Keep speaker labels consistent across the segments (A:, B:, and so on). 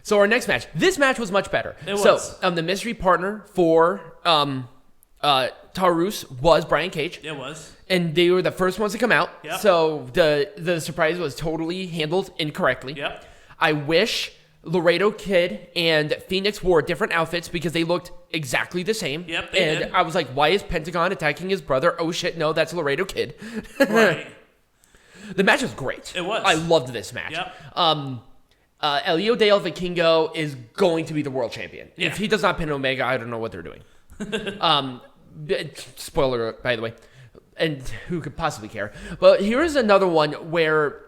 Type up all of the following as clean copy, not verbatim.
A: So our next match. This match was much better.
B: It was.
A: So the mystery partner for Taurus was Brian Cage.
B: It was.
A: And they were the first ones to come out.
B: Yep.
A: So the surprise was totally handled incorrectly.
B: Yep.
A: I wish Laredo Kid and Fenix wore different outfits because they looked exactly the same.
B: Yep, they did.
A: I was like, why is Pentagon attacking his brother? Oh shit, no, that's Laredo Kid.
B: Right.
A: The match was great.
B: It was.
A: I loved this match.
B: Yep.
A: Elio Dale Vikingo is going to be the world champion.
B: Yeah.
A: If he does not pin Omega, I don't know what they're doing. Spoiler, by the way. And who could possibly care? But here's another one where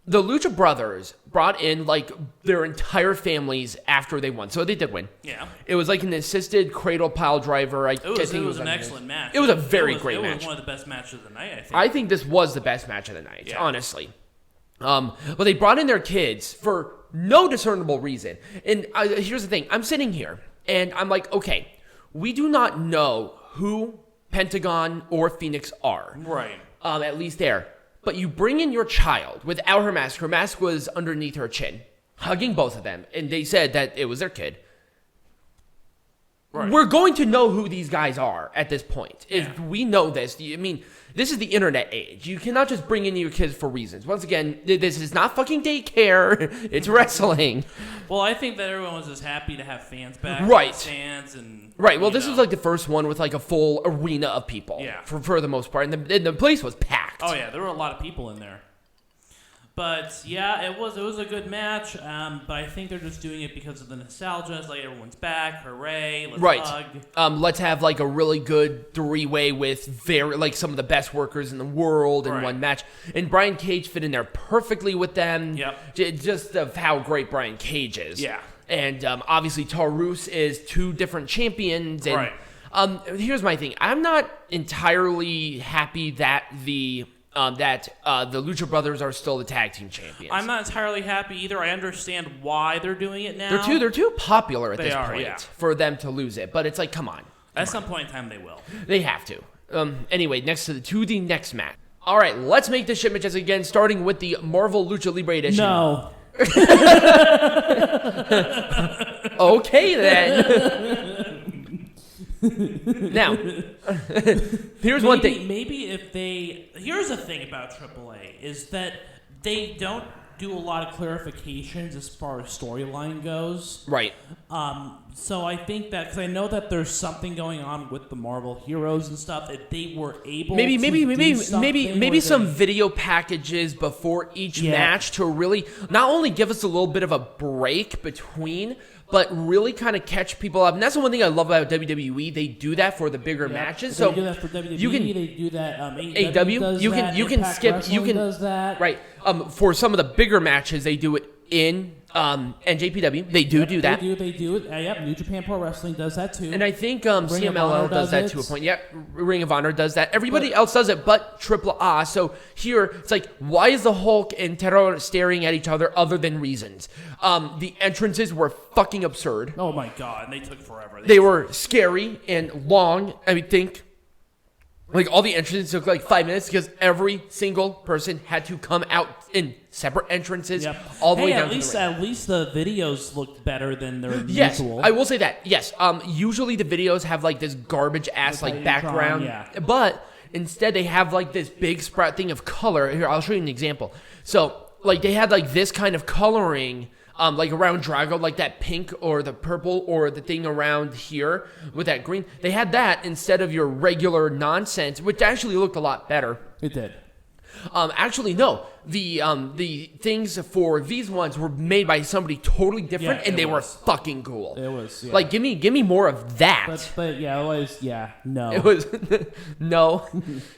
A: the Lucha Brothers brought in like their entire families after they won. So they did win.
B: Yeah.
A: It was like an assisted cradle pile driver.
B: It was an excellent match.
A: It was a very great match.
B: It was one of the best matches of the night, I think.
A: I think this was the best match of the night,
B: Yeah.
A: honestly. But they brought in their kids for no discernible reason. And here's the thing. I'm sitting here, and I'm like, okay, we do not know who Pentagon or Fenix are.
B: Right.
A: At least there. But you bring in your child without her mask. Her mask was underneath her chin, hugging both of them. And they said that it was their kid.
B: Right.
A: We're going to know who these guys are at this point. If we know this, I mean, this is the internet age. You cannot just bring in your kids for reasons. Once again, this is not fucking daycare. It's wrestling.
B: Well, I think that everyone was just happy to have fans back.
A: Right.
B: In the stands and
A: Right. Well, this was like the first one with like a full arena of people.
B: Yeah.
A: For the most part, and the place was packed.
B: Oh yeah, there were a lot of people in there. But yeah, it was a good match. But I think they're just doing it because of the nostalgia. It's like everyone's back, hooray! Let's hug.
A: Let's have like a really good three-way with some of the best workers in the world in one match. And Brian Cage fit in there perfectly with them.
B: Yep.
A: Just of how great Brian Cage is.
B: Yeah.
A: And obviously Taurus is two different champions. And,
B: right.
A: Here's my thing. I'm not entirely happy that the Lucha Brothers are still the tag team champions.
B: I'm not entirely happy either. I understand why they're doing it now.
A: They're too popular at this point
B: yeah.
A: for them to lose it. But it's like, come on.
B: At some point in time, they will.
A: They have to. Anyway, to the next match. All right, let's make the shit matches again, starting with the Marvel Lucha Libre edition.
B: No.
A: Okay, then. Now, here's one thing.
B: Maybe if they... Here's the thing about AAA, is that they don't do a lot of clarifications as far as storyline goes.
A: Right.
B: So I think that... Because I know that there's something going on with the Marvel heroes and stuff, that they were able to
A: maybe some video packages before each match to really not only give us a little bit of a break between... but really kind of catch people up. And that's the one thing I love about WWE. They do that for the bigger matches. So
B: they do that for WWE. They do that.
A: AEW
B: does
A: you
B: that.
A: can
B: Impact
A: skip.
B: Wrestling
A: You can
B: does that.
A: Right. For some of the bigger matches, they do it in NJPW. They do that.
B: They do it. Yep. New Japan Pro Wrestling does that too.
A: And I think CMLL does that to a point. Yep. Ring of Honor does that. Everybody else does it, but AAA. So here it's like, why is the Hulk and Terror staring at each other other than reasons? The entrances were fucking absurd.
B: Oh my god, and they took forever.
A: They were scary and long. I think like all the entrances took like 5 minutes because every single person had to come out in separate entrances all the way down to the ring.
B: At least the videos looked better than their
A: Yes,
B: usual.
A: I will say that. Yes. Usually the videos have like this garbage ass like background, but instead they have like this big sprout thing of color. Here, I'll show you an example. So like they had like this kind of coloring. Like around Drago, like that pink or the purple or the thing around here with that green. They had that instead of your regular nonsense, which actually looked a lot better.
B: It did.
A: Actually, no. The things for these ones were made by somebody totally different, and they were fucking cool.
B: It was
A: like give me more of that.
B: But yeah, it was no.
A: It was no.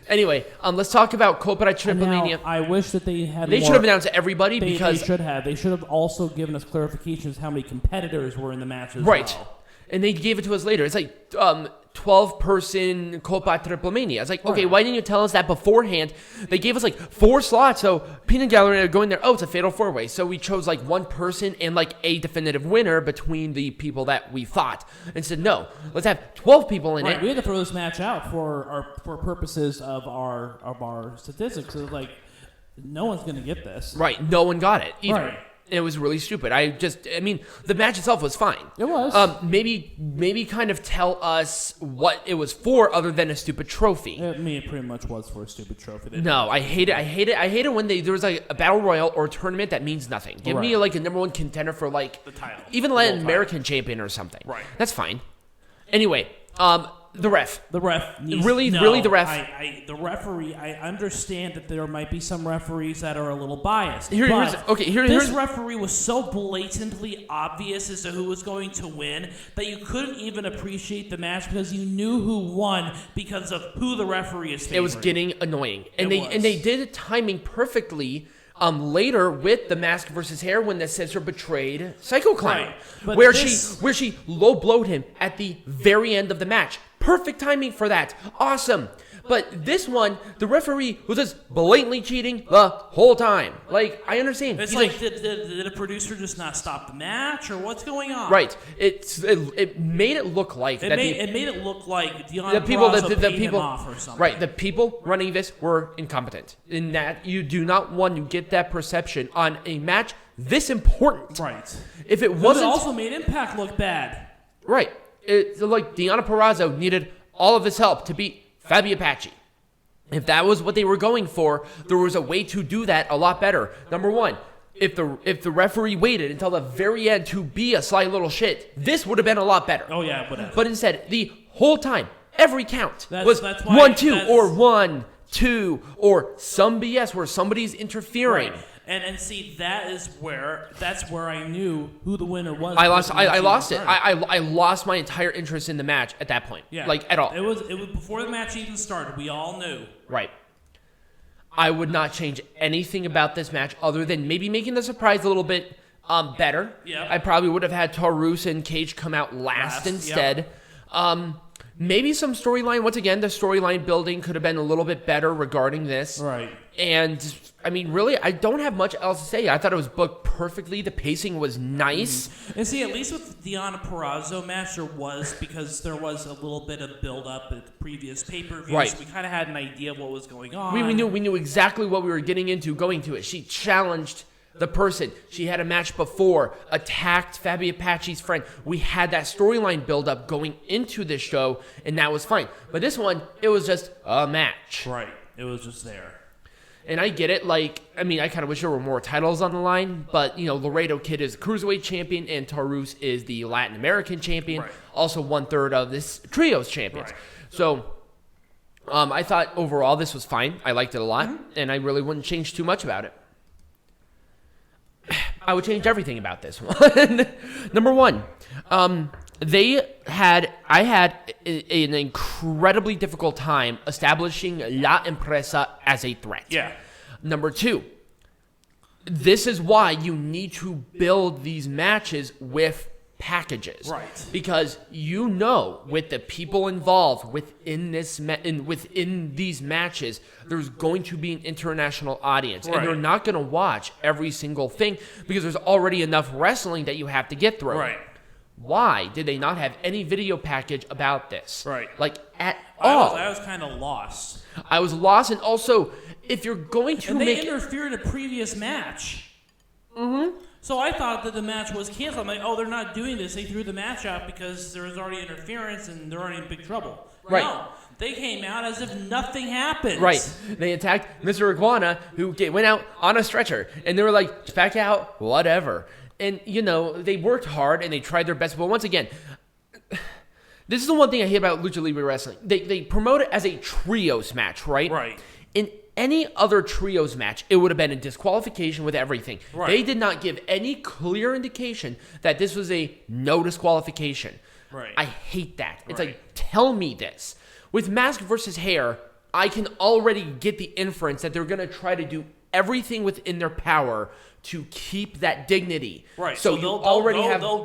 A: Anyway, let's talk about Copa Triplemania.
B: I wish that they had.
A: They should have announced everybody because
B: they should have. They should have also given us clarifications how many competitors were in the matches.
A: Right.
B: Well.
A: And they gave it to us later. It's like 12-person Copa Triplemania. It's like, okay, why didn't you tell us that beforehand? They gave us like 4 slots. So Peanut Gallery are going there. Oh, it's a fatal 4-way. So we chose like one person and like a definitive winner between the people that we thought. And said, no, let's have 12 people in it.
B: We had to throw this match out for purposes of our statistics. So like, no one's going to get this.
A: Right. No one got it either.
B: Right.
A: It was really stupid. I mean, the match itself was fine.
C: It was.
A: Maybe kind of tell us what it was for other than a stupid trophy.
C: It pretty much was for a stupid trophy.
A: No, I hate it. I hate it when there was like a battle royal or a tournament that means nothing. Give me like a number one contender for like
B: the title.
A: Even like an American champion or something.
B: Right.
A: That's fine. Anyway, the ref.
C: The ref needs,
A: really the ref.
C: The referee. I understand that there might be some referees that are a little biased.
A: This
C: referee was so blatantly obvious as to who was going to win that you couldn't even appreciate the match because you knew who won because of who the referee is favoring.
A: It was getting annoying, and they did timing perfectly. Later with the mask versus hair when the sister betrayed Psycho Clown, where she low blowed him at the very end of the match. Perfect timing for that. Awesome. But this one, the referee was just blatantly cheating the whole time. Like, I understand.
B: It's like, did a producer just not stop the match, or what's going on?
A: Right. It made it look like
B: it made it look like Deonna Purrazzo paid him off or something.
A: Right. The people running this were incompetent. In that you do not want to get that perception on a match this important.
C: Right.
A: If it wasn't,
C: it also made Impact look bad.
A: Right. It's like Deonna Purrazzo needed all of his help to beat Faby Apache. If that was what they were going for, there was a way to do that a lot better. Number one, if the referee waited until the very end to be a sly little shit, this would have been a lot better.
C: Oh yeah, it would have.
A: But instead, the whole time, every count was 1-2 or 1-2 or some BS where somebody's interfering.
B: Right. And see, that's where I knew who the winner was.
A: I lost it. I lost my entire interest in the match at that point.
B: Yeah.
A: Like, at all.
B: It was before the match even started. We all knew.
A: Right. I would not change anything about this match other than maybe making the surprise a little bit better.
B: Yeah.
A: I probably would have had Taurus and Cage come out last instead. Yep. Maybe some storyline. Once again, the storyline building could have been a little bit better regarding this.
C: Right.
A: And, I mean, really, I don't have much else to say. I thought it was booked perfectly. The pacing was nice.
B: And see, at least with the Deonna Purrazzo match, because there was a little bit of build-up at the previous pay-per-views.
A: Right.
B: We kind of had an idea of what was going on.
A: We knew exactly what we were getting into going to it. She challenged the person. She had a match before, attacked Faby Apache's friend. We had that storyline build up going into this show, and that was fine. But this one, it was just a match.
B: Right. It was just there.
A: And I get it. Like, I mean, I kind of wish there were more titles on the line. But, you know, Laredo Kid is Cruiserweight champion, and Taurus is the Latin American champion.
B: Right. Also
A: 1/3 of this trio's champions.
B: Right.
A: So, I thought overall this was fine. I liked it a lot, and I really wouldn't change too much about it. I would change everything about this one. Number one, I had an incredibly difficult time establishing La Empresa as a threat.
B: Yeah.
A: Number two, this is why you need to build these matches with packages.
B: Right.
A: Because you know, with the people involved within within these matches, there's going to be an international audience.
B: Right.
A: And they're not going to watch every single thing because there's already enough wrestling that you have to get through.
B: Right.
A: Why did they not have any video package about this?
B: Right.
A: Like, at all.
B: I was kind of lost.
A: I was lost, and also, if you're going to
B: they interfered in a previous match.
A: Mm-hmm.
B: So I thought that the match was canceled. I'm like, oh, they're not doing this. They threw the match out because there was already interference and they're already in big trouble.
A: Right.
B: No, they came out as if nothing happened.
A: Right. They attacked Mr. Iguana, who went out on a stretcher, and they were like, back out, whatever. And, you know, they worked hard and they tried their best. But once again, this is the one thing I hate about Lucha Libre Wrestling. They promote it as a trios match, right?
B: Right.
A: In any other trios match, it would have been a disqualification with everything.
B: Right.
A: They did not give any clear indication that this was a no disqualification.
B: Right.
A: I hate that. It's
B: Right.
A: like, tell me this. With Mask versus Hair, I can already get the inference that they're going to try to do everything within their power to keep that dignity.
B: Right.
A: So
B: they'll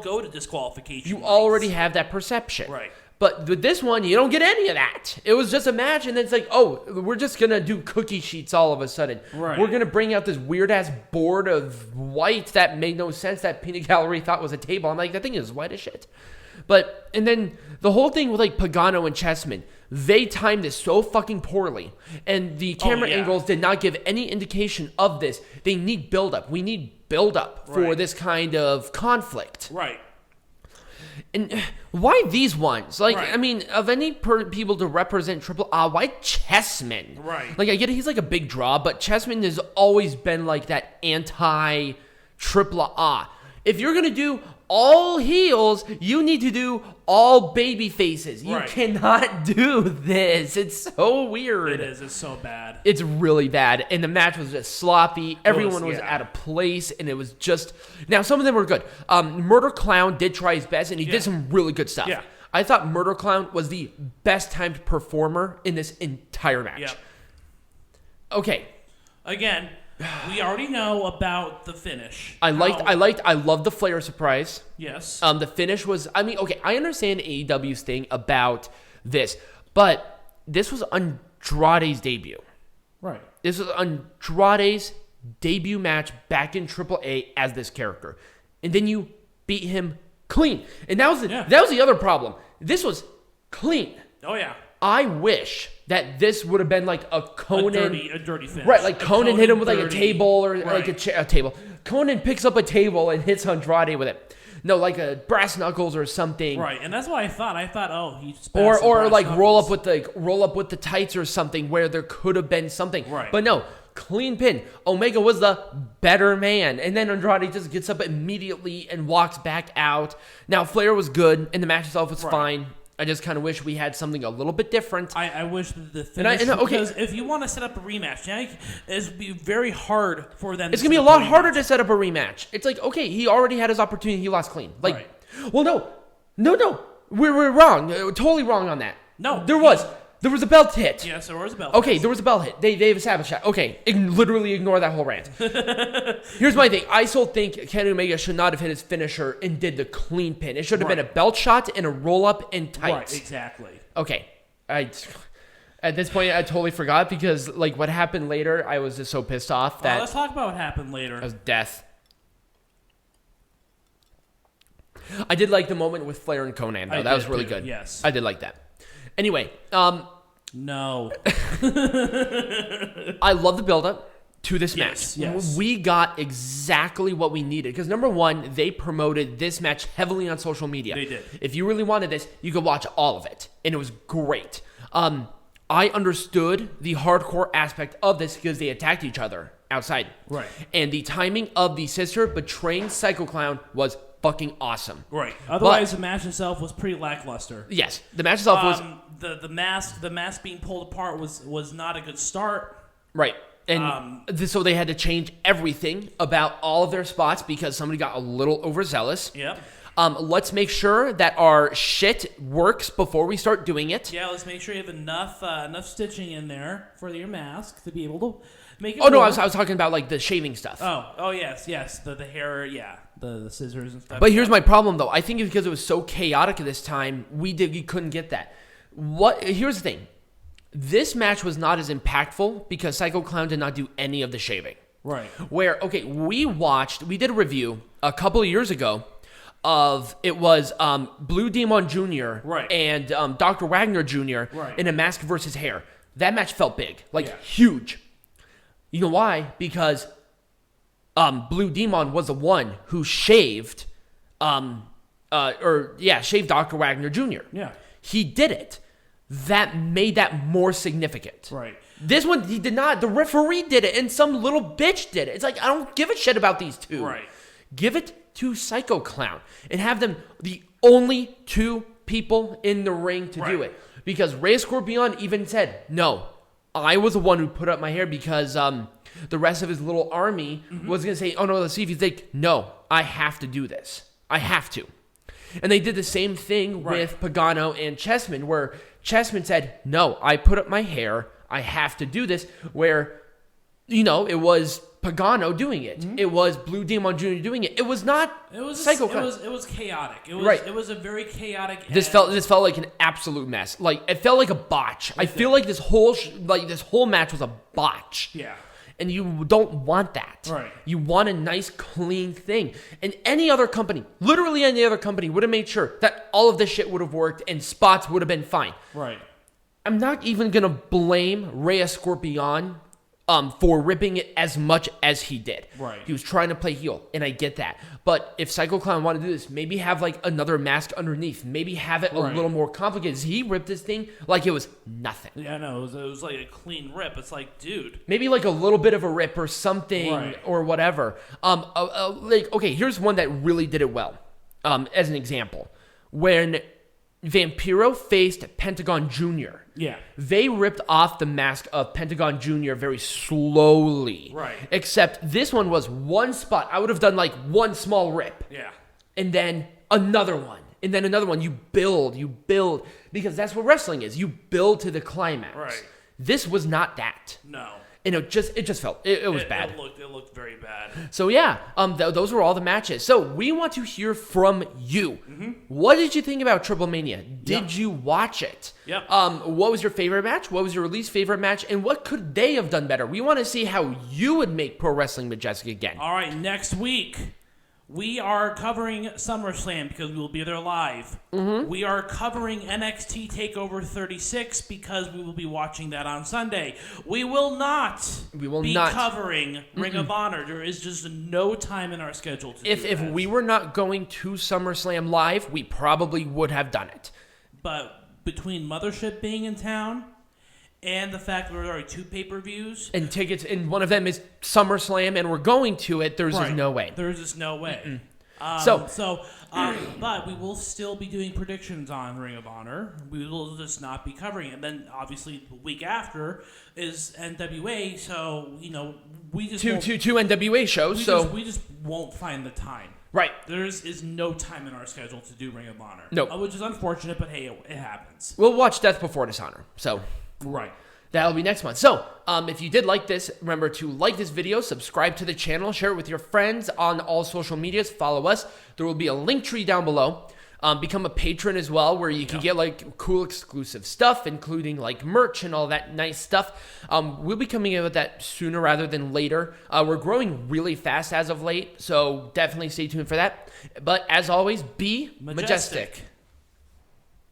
B: go to disqualification.
A: You already have that perception.
B: Right.
A: But with this one, you don't get any of that. It was just a match, and then it's like, oh, we're just going to do cookie sheets all of a sudden.
B: Right.
A: We're going to bring out this weird-ass board of white that made no sense that Peanut Gallery thought was a table. I'm like, that thing is white as shit. But, and then the whole thing with, like, Pagano and Chessman, they timed this so fucking poorly. And the camera angles did not give any indication of this. They need build-up. We need build up for this kind of conflict.
C: Right.
A: And why these ones? Like, I mean, of any people to represent why Chessman?
C: Right.
A: Like, I get it, he's like a big draw, but Chessman has always been like that anti-AAA. If you're going to do all heels, you need to do all baby faces. You cannot do this. It's so weird.
C: It is. It's so bad.
A: It's really bad. And the match was just sloppy. Everyone was out of place. And it was just... Now, some of them were good. Murder Clown did try his best, and he did some really good stuff.
C: Yeah.
A: I thought Murder Clown was the best timed performer in this entire match.
C: Yep.
A: Okay.
C: Again... We already know about the finish.
A: I loved the Flair surprise.
C: Yes.
A: The finish was, I mean, okay, I understand AEW's thing about this, but this was Andrade's debut.
C: Right.
A: This was Andrade's debut match back in AAA as this character. And then you beat him clean. And that was the other problem. This was clean.
C: Oh, yeah.
A: I wish that this would have been like a Conan...
C: A dirty finish.
A: Right, like Conan hit him with like a table or like a table. Conan picks up a table and hits Andrade with it. No, like a brass knuckles or something.
C: Right, and that's what I thought. Oh, he's
A: or like roll up with the tights or something where there could have been something.
C: Right.
A: But no, clean pin. Omega was the better man. And then Andrade just gets up immediately and walks back out. Now, Flair was good and the match itself was fine. I just kind of wish we had something a little bit different.
C: I wish that the finish, because if you want to set up a rematch, it's going to be very hard for them.
A: It's going to be a lot harder to set up a rematch. It's like, okay, he already had his opportunity. He lost clean. Like, well, no. We're wrong. Totally wrong on that.
C: No.
A: There was a belt hit.
C: Yes, there was a belt
A: hit. Okay, there was a belt hit. They established that. Okay, literally ignore that whole rant. Here's my thing. I still think Kenny Omega should not have hit his finisher and did the clean pin. It should have been a belt shot and a roll-up and tights.
C: Right, exactly.
A: Okay. At this point, I totally forgot because, like, what happened later, I was just so pissed off that...
C: let's talk about what happened later.
A: It was death. I did like the moment with Flair and Conan, though. That was really good.
C: Yes.
A: I did like that. Anyway,
C: no.
A: I love the build-up to this match.
C: Yes.
A: We got exactly what we needed. Because, number one, they promoted this match heavily on social media.
C: They did.
A: If you really wanted this, you could watch all of it. And it was great. I understood the hardcore aspect of this because they attacked each other outside.
C: Right.
A: And the timing of the sister betraying Psycho Clown was fucking awesome.
C: Right. Otherwise, the match itself was pretty lackluster.
A: Yes. The match itself was...
C: The mask being pulled apart was not a good start.
A: Right. And so they had to change everything about all of their spots because somebody got a little overzealous.
C: Yep.
A: Let's make sure that our shit works before we start doing it.
C: Yeah, let's make sure you have enough stitching in there for your mask to be able to make it
A: work. No, I was talking about like the shaving stuff.
C: Oh yes. The hair, the scissors and stuff.
A: But here's my problem though. I think because it was so chaotic at this time, we couldn't get that. Here's the thing. This match was not as impactful because Psycho Clown did not do any of the shaving.
C: Right.
A: Where, okay, we did a review a couple of years ago of, it was Blue Demon Jr. And Dr. Wagner Jr. In a mask versus hair. That match felt big, huge. You know why? Because Blue Demon was the one who shaved, shaved Dr. Wagner Jr.
C: Yeah.
A: He did it. That made that more significant.
C: Right.
A: This one, he did not. The referee did it, and some little bitch did it. It's like, I don't give a shit about these two.
C: Right.
A: Give it to Psycho Clown and have them the only two people in the ring to do it. Because Rey Escorpión even said, no, I was the one who put up my hair because the rest of his little army was going to say, oh, no, let's see if he's like, no, I have to do this. I have to. And they did the same thing with Pagano and Chessman, where Chessman said, no, I put up my hair. I have to do this. Where, it was Pagano doing it. It was Blue Demon Jr. doing it. It was not Psycho Clown.
C: It was chaotic. It was a very chaotic.
A: This felt like an absolute mess. Like, it felt like a botch. I feel like this whole match was a botch.
C: Yeah.
A: And you don't want that.
C: Right.
A: You want a nice, clean thing. And any other company, literally any other company, would have made sure that all of this shit would have worked and spots would have been fine.
C: Right.
A: I'm not even going to blame Rey Escorpión for ripping it as much as he did.
C: Right.
A: He was trying to play heel, and I get that. But if Psycho Clown wanted to do this, maybe have like another mask underneath. Maybe have it a little more complicated. He ripped this thing like it was nothing.
C: Yeah, no, it was like a clean rip. It's like, dude.
A: Maybe like a little bit of a rip or something or whatever. Like, okay, here's one that really did it well. As an example, when Vampiro faced Pentagon Jr.
C: Yeah.
A: They ripped off the mask of Pentagon Jr. very slowly.
C: Right.
A: Except this one was one spot. I would have done like one small rip.
C: Yeah.
A: And then another one. And then another one. You build. Because that's what wrestling is. You build to the climax.
C: Right.
A: This was not that.
C: No.
A: And it just felt, it was bad.
C: It looked very bad.
A: So yeah, those were all the matches. So we want to hear from you.
C: Mm-hmm.
A: What did you think about Triplemania? Did you watch it?
C: Yep.
A: What was your favorite match? What was your least favorite match? And what could they have done better? We want to see how you would make Pro Wrestling Majestic again.
C: All right, next week, we are covering SummerSlam because we will be there live. Mm-hmm. We are covering NXT TakeOver 36 because we will be watching that on Sunday. We will not be covering Ring of Honor. There is just no time in our schedule to do that.
A: If we were not going to SummerSlam live, we probably would have done it.
C: But between Mothership being in town and the fact that there are already 2 pay-per-views.
A: And tickets, and one of them is SummerSlam, and we're going to it, there's just no way.
C: There's just no way. But we will still be doing predictions on Ring of Honor. We will just not be covering it. And then, obviously, the week after is NWA, so, we just
A: two NWA shows,
C: we just won't find the time.
A: Right.
C: There is no time in our schedule to do Ring of Honor.
A: No.
C: Which is unfortunate, but hey, it happens.
A: We'll watch Death Before Dishonor, so...
C: Right.
A: That'll be next month. So, if you did like this, remember to like this video, subscribe to the channel, share it with your friends on all social medias, follow us. There will be a link tree down below. Become a patron as well, where you can get like cool exclusive stuff, including like merch and all that nice stuff. We'll be coming in with that sooner rather than later. We're growing really fast as of late, so definitely stay tuned for that. But as always, be majestic.